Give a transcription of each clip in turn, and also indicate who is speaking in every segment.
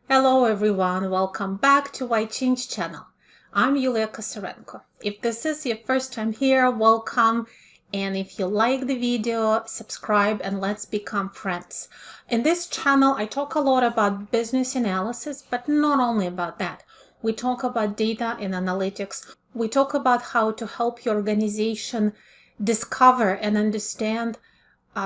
Speaker 1: Hello everyone, welcome back to Why Change channel. I'm Yulia. If this is your first time here, welcome. And if you like the video, subscribe and let's become friends. In this channel, I talk a lot about business analysis, but not only about that. We talk about data and analytics. We talk about how to help your organization discover and understand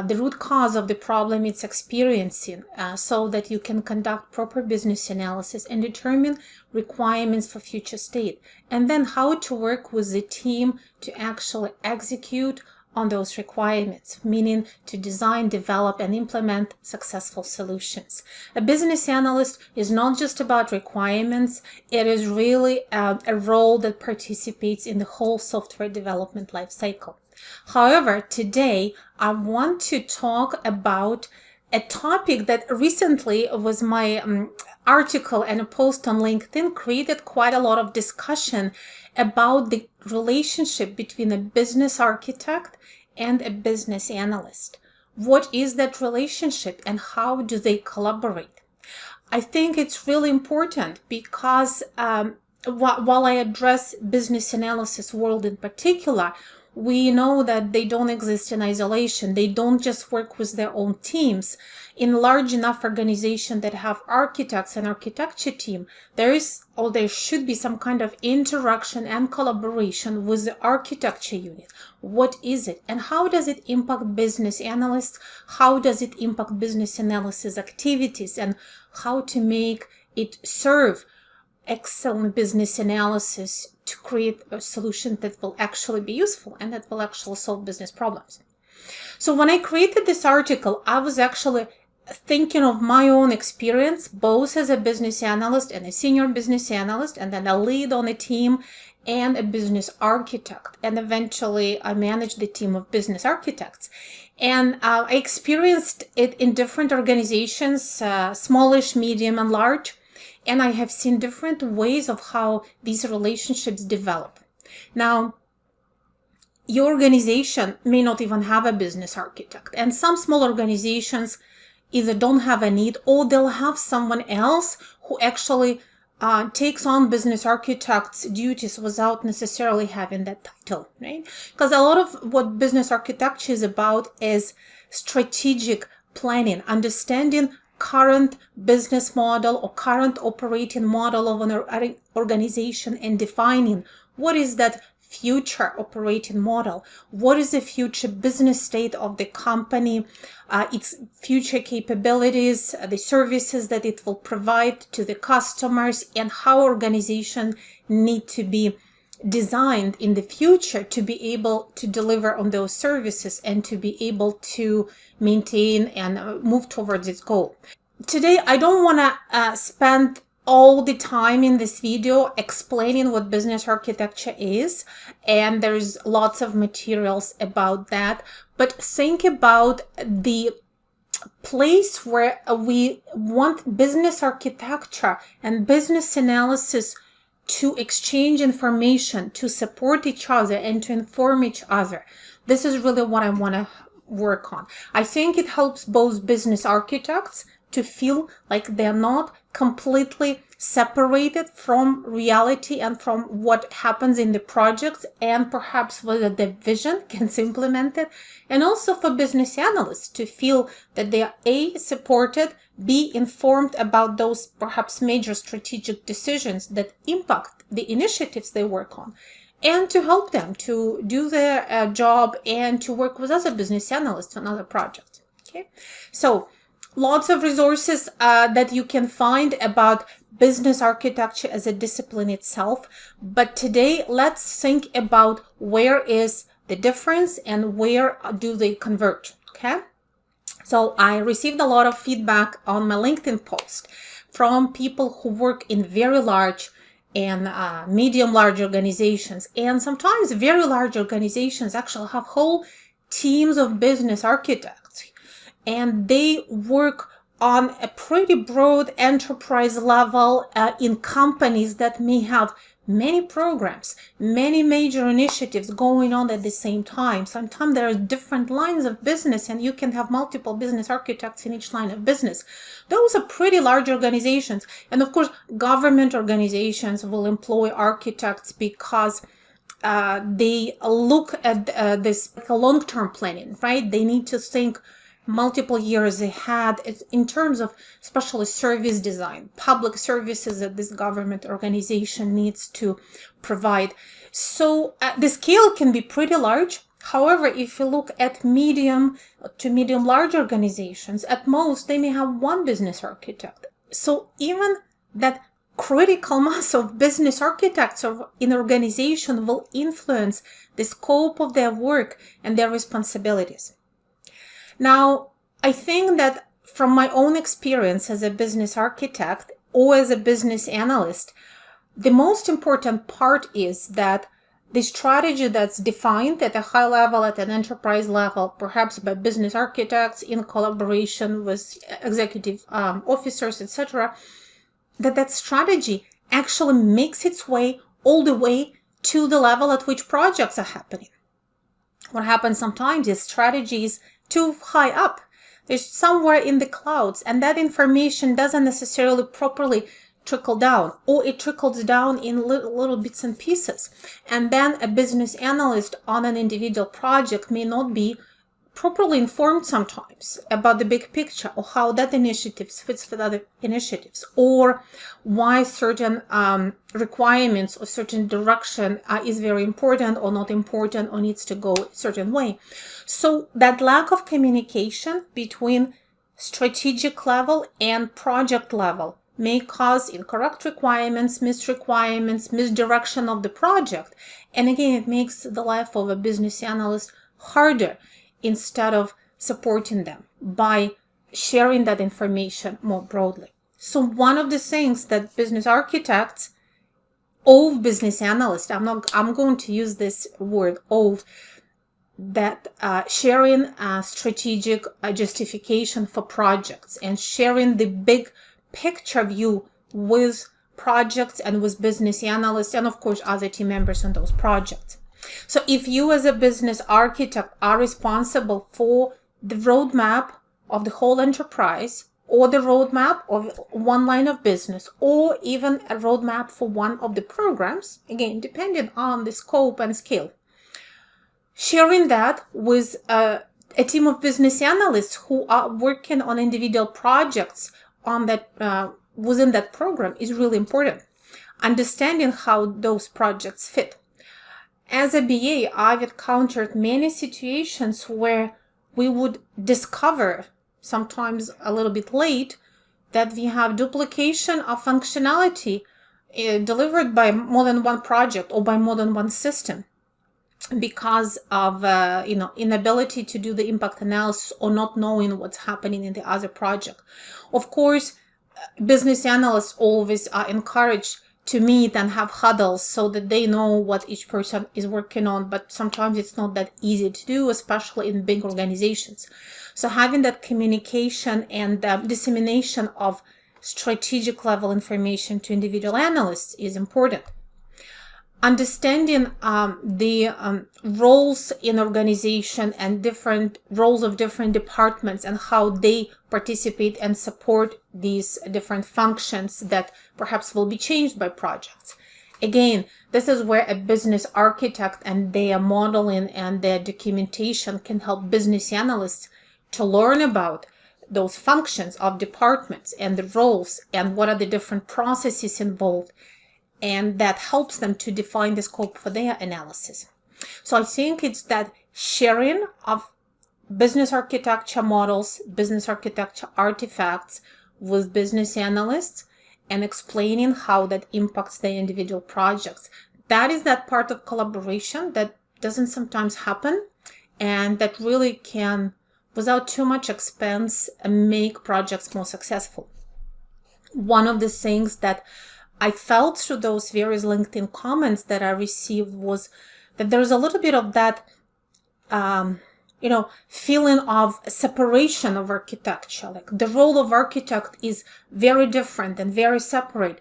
Speaker 1: the root cause of the problem it's experiencing so that you can conduct proper business analysis and determine requirements for future state, and then how to work with the team to actually execute on those requirements, meaning to design, develop, and implement successful solutions. A business analyst is not just about requirements, it is really a role that participates in the whole software development life cycle. However, today I want to talk about a topic that recently was my article and a post on LinkedIn created quite a lot of discussion about the relationship between a business architect and a business analyst. What is that relationship and how do they collaborate? I think it's really important because while I address business analysis world in particular, we know that they don't exist in isolation. They don't just work with their own teams. In large enough organizations that have architects and architecture team, there should be some kind of interaction and collaboration with the architecture unit. What is it and how does it impact business analysts? How does it impact business analysis activities and how to make it serve excellent business analysis to create a solution that will actually be useful and that will actually solve business problems. So when I created this article, I was actually thinking of my own experience, both as a business analyst and a senior business analyst, and then a lead on a team and a business architect. And eventually I managed the team of business architects. And I experienced it in different organizations, smallish, medium, and large. And I have seen different ways of how these relationships develop. Now, your organization may not even have a business architect. And some small organizations either don't have a need or they'll have someone else who actually takes on business architect's duties without necessarily having that title, right? Because a lot of what business architecture is about is strategic planning, understanding current business model or current operating model of an organization and defining what is that future operating model, what is the future business state of the company, its future capabilities, the services that it will provide to the customers, and how organizations need to be designed in the future to be able to deliver on those services and to be able to maintain and move towards its goal. Today, I don't want to spend all the time in this video explaining what business architecture is, and there's lots of materials about that, but think about the place where we want business architecture and business analysis to exchange information, to support each other, and to inform each other. This is really what I want to work on. I think it helps both business architects to feel like they're not completely separated from reality and from what happens in the projects and perhaps whether the vision gets implemented, and also for business analysts to feel that they are A, supported, B, informed about those perhaps major strategic decisions that impact the initiatives they work on, and to help them to do their job and to work with other business analysts on other projects. Okay, so lots of resources that you can find about business architecture as a discipline itself. But today, let's think about where is the difference and where do they converge, okay? So I received a lot of feedback on my LinkedIn post from people who work in very large and medium large organizations. And sometimes very large organizations actually have whole teams of business architects. And they work on a pretty broad enterprise level in companies that may have many programs, many major initiatives going on at the same time. Sometimes there are different lines of business and you can have multiple business architects in each line of business. Those are pretty large organizations. And of course, government organizations will employ architects because they look at this long-term planning, right? They need to think multiple years ahead in terms of especially service design, public services that this government organization needs to provide. So the scale can be pretty large. However, if you look at medium to medium large organizations, at most they may have one business architect. So even that critical mass of business architects in organization will influence the scope of their work and their responsibilities. Now, I think that from my own experience as a business architect or as a business analyst, the most important part is that the strategy that's defined at a high level, at an enterprise level, perhaps by business architects in collaboration with executive officers, etc., that strategy actually makes its way all the way to the level at which projects are happening. What happens sometimes is strategies too high up. There's somewhere in the clouds, and that information doesn't necessarily properly trickle down, or it trickles down in little bits and pieces. And then a business analyst on an individual project may not be properly informed sometimes about the big picture or how that initiative fits with other initiatives, or why certain requirements or certain direction is very important or not important or needs to go a certain way. So that lack of communication between strategic level and project level may cause incorrect requirements, misdirection of the project. And again, it makes the life of a business analyst harder instead of supporting them by sharing that information more broadly. So one of the things that business architects or business analysts, I'm going to use this word of, that sharing strategic justification for projects and sharing the big picture view with projects and with business analysts and of course other team members on those projects. So if you as a business architect are responsible for the roadmap of the whole enterprise, or the roadmap of one line of business, or even a roadmap for one of the programs, again, depending on the scope and scale, sharing that with a team of business analysts who are working on individual projects on that within that program is really important. Understanding how those projects fit. As a BA, I've encountered many situations where we would discover, sometimes a little bit late, that we have duplication of functionality delivered by more than one project or by more than one system because of inability to do the impact analysis or not knowing what's happening in the other project. Of course, business analysts always are encouraged to meet and have huddles so that they know what each person is working on, but sometimes it's not that easy to do, especially in big organizations. So having that communication and dissemination of strategic level information to individual analysts is important. Understanding the roles in organization and different roles of different departments and how they participate and support these different functions that perhaps will be changed by projects. Again, this is where a business architect and their modeling and their documentation can help business analysts to learn about those functions of departments and the roles and what are the different processes involved. And that helps them to define the scope for their analysis. So I think it's that sharing of business architecture models, business architecture artifacts with business analysts and explaining how that impacts their individual projects. That is that part of collaboration that doesn't sometimes happen and that really can, without too much expense, make projects more successful. One of the things that I felt through those various LinkedIn comments that I received was that there's a little bit of that feeling of separation of architecture. Like the role of architect is very different and very separate.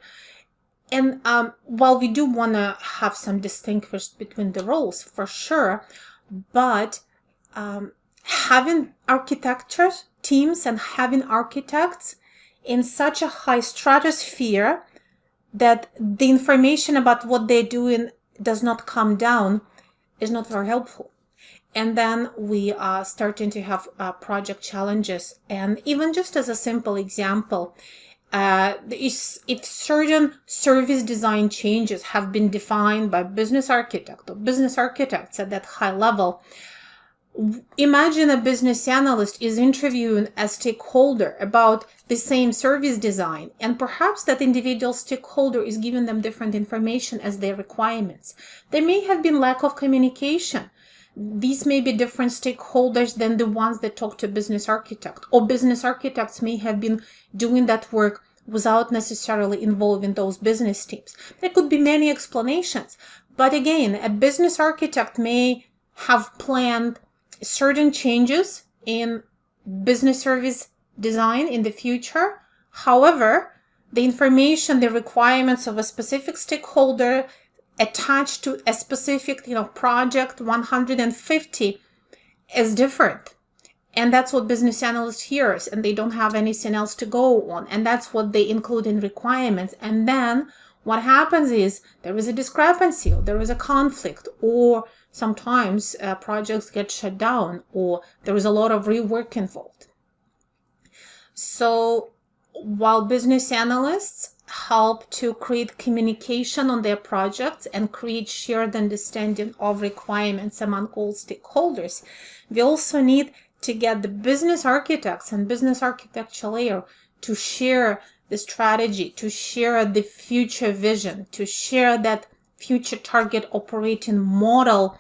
Speaker 1: And while we do want to have some distinction between the roles, for sure, but having architecture teams and having architects in such a high stratosphere that the information about what they're doing does not come down is not very helpful. And then we are starting to have project challenges. And even just as a simple example, if certain service design changes have been defined by business architect or business architects at that high level, imagine a business analyst is interviewing a stakeholder about the same service design, and perhaps that individual stakeholder is giving them different information as their requirements. There may have been lack of communication. These may be different stakeholders than the ones that talk to business architect, or business architects may have been doing that work without necessarily involving those business teams. There could be many explanations, but again, a business architect may have planned certain changes in business service design in the future. However, the information, the requirements of a specific stakeholder attached to a specific, project 150 is different. And that's what business analyst hears, and they don't have anything else to go on. And that's what they include in requirements. And then what happens is there is a discrepancy, or there is a conflict, or sometimes projects get shut down, or there is a lot of rework involved. So while business analysts help to create communication on their projects and create shared understanding of requirements among all stakeholders, we also need to get the business architects and business architecture layer to share the strategy, to share the future vision, to share that future target operating model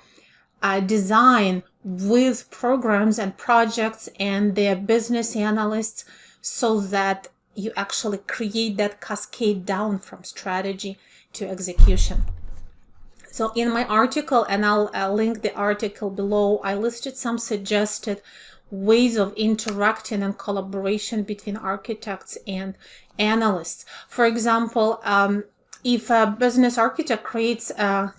Speaker 1: design with programs and projects and their business analysts, so that you actually create that cascade down from strategy to execution. So in my article, and I'll link the article below, I listed some suggested ways of interacting and collaboration between architects and analysts. For example, if a business architect creates a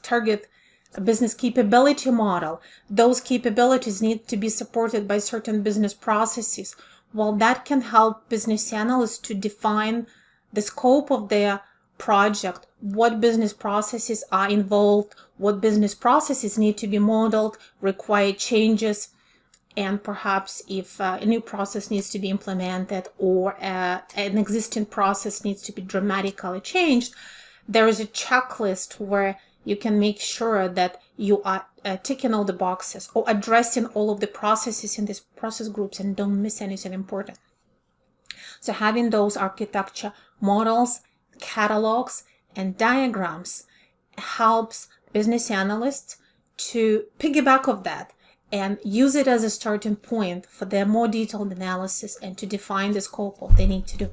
Speaker 1: business capability model, those capabilities need to be supported by certain business processes. Well, that can help business analysts to define the scope of their project, what business processes are involved, what business processes need to be modeled, require changes, and perhaps if a new process needs to be implemented or an existing process needs to be dramatically changed, there is a checklist where you can make sure that you are ticking all the boxes or addressing all of the processes in these process groups and don't miss anything important. So having those architecture models, catalogs, and diagrams helps business analysts to piggyback of that and use it as a starting point for their more detailed analysis and to define the scope of what they need to do.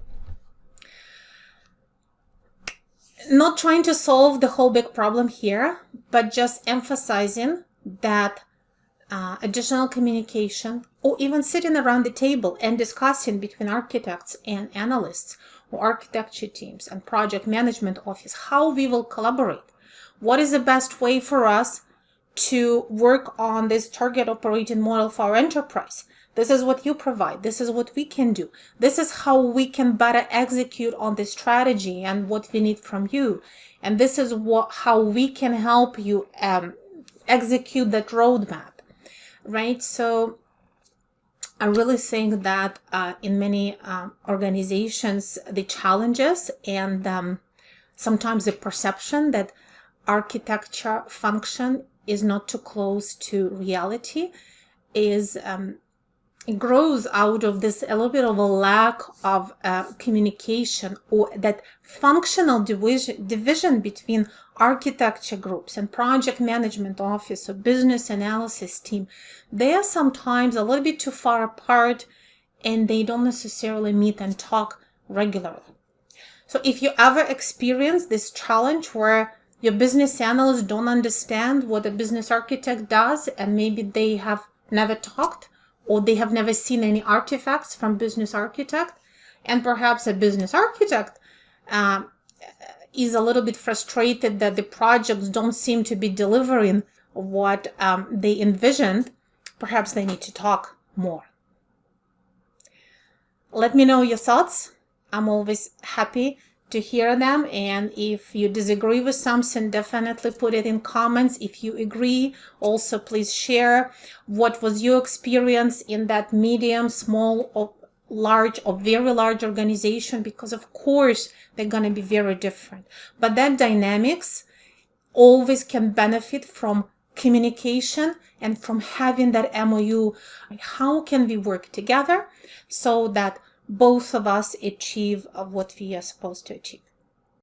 Speaker 1: Not trying to solve the whole big problem here, but just emphasizing that additional communication, or even sitting around the table and discussing between architects and analysts, or architecture teams and project management office, how we will collaborate. What is the best way for us to work on this target operating model for our enterprise? This is what you provide. This is what we can do. This is how we can better execute on this strategy and what we need from you. And this is how we can help you execute that roadmap, right? So I really think that in many organizations, the challenges and sometimes the perception that architecture function is not too close to reality is it grows out of this a little bit of a lack of communication, or that functional division between architecture groups and project management office or business analysis team. They are sometimes a little bit too far apart and they don't necessarily meet and talk regularly. So if you ever experience this challenge where your business analysts don't understand what a business architect does, and maybe they have never talked, or they have never seen any artifacts from business architect. And perhaps a business architect is a little bit frustrated that the projects don't seem to be delivering what they envisioned. Perhaps they need to talk more. Let me know your thoughts. I'm always happy to hear them. And if you disagree with something, definitely put it in comments. If you agree, also please share what was your experience in that medium, small, or large, or very large organization, because of course they're going to be very different. But that dynamics always can benefit from communication and from having that MOU. How can we work together so that both of us achieve what we are supposed to achieve?